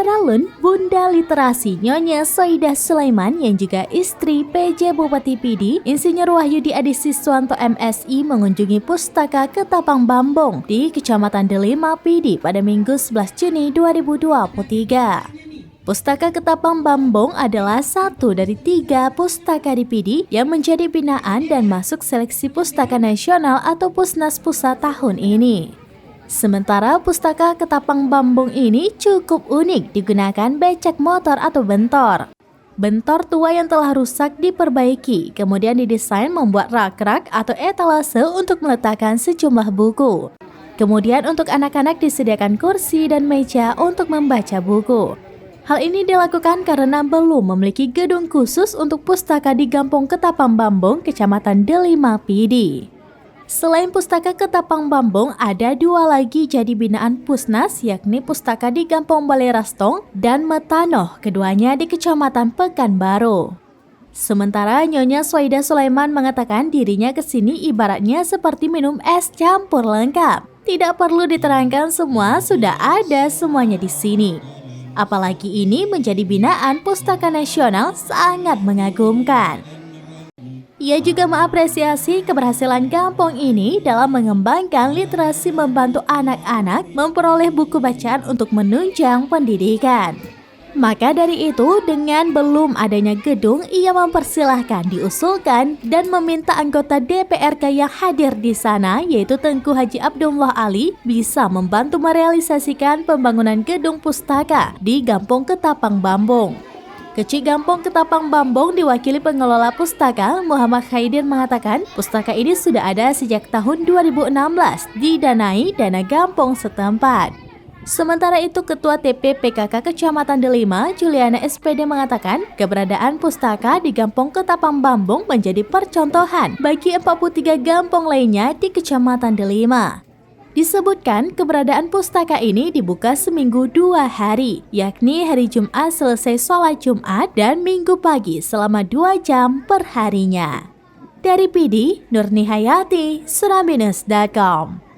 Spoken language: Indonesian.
Alun-alun, Bunda Literasi Nyonya Soidah Sulaiman yang juga istri PJ Bupati Pidi, Insinyur Wahyudi Adi Siswanto MSI mengunjungi Pustaka Ketapang Bambong di Kecamatan Delima, Pidi pada Minggu 11 Juni 2023. Pustaka Ketapang Bambong adalah satu dari 3 pustaka di Pidi yang menjadi binaan dan masuk seleksi Pustaka Nasional atau Pusnas Pusat tahun ini. Sementara Pustaka Ketapang Bambong ini cukup unik digunakan becak motor atau bentor. Bentor tua yang telah rusak diperbaiki, kemudian didesain membuat rak-rak atau etalase untuk meletakkan sejumlah buku. Kemudian untuk anak-anak disediakan kursi dan meja untuk membaca buku. Hal ini dilakukan karena belum memiliki gedung khusus untuk pustaka di Gampong Ketapang Bambong, Kecamatan Delima, Pidi. Selain Pustaka Ketapang Bambong, ada 2 lagi jadi binaan Pusnas, yakni Pustaka di Gampong Balai Rastong dan Metanoh, keduanya di Kecamatan Pekanbaru. Sementara Nyonya Soidah Sulaiman mengatakan dirinya kesini ibaratnya seperti minum es campur lengkap. Tidak perlu diterangkan, semua sudah ada semuanya di sini. Apalagi ini menjadi binaan Pustaka Nasional, sangat mengagumkan. Ia juga mengapresiasi keberhasilan Gampong ini dalam mengembangkan literasi, membantu anak-anak memperoleh buku bacaan untuk menunjang pendidikan. Maka dari itu, dengan belum adanya gedung, ia mempersilahkan diusulkan dan meminta anggota DPRK yang hadir di sana, yaitu Tengku Haji Abdullah Ali, bisa membantu merealisasikan pembangunan gedung pustaka di Gampong Ketapang Bambong. Kecil Gampong Ketapang Bambong diwakili pengelola pustaka Muhammad Khaidir mengatakan pustaka ini sudah ada sejak tahun 2016 didanai dana Gampong setempat. Sementara itu Ketua TP PKK Kecamatan Delima Juliana SPD mengatakan keberadaan pustaka di Gampong Ketapang Bambong menjadi percontohan bagi 43 gampong lainnya di Kecamatan Delima. Disebutkan keberadaan pustaka ini dibuka seminggu 2 hari, yakni hari Jumat selesai sholat Jumat dan Minggu pagi selama 2 jam per harinya. Dari Pidi, Nurni Hayati, suramnews.com.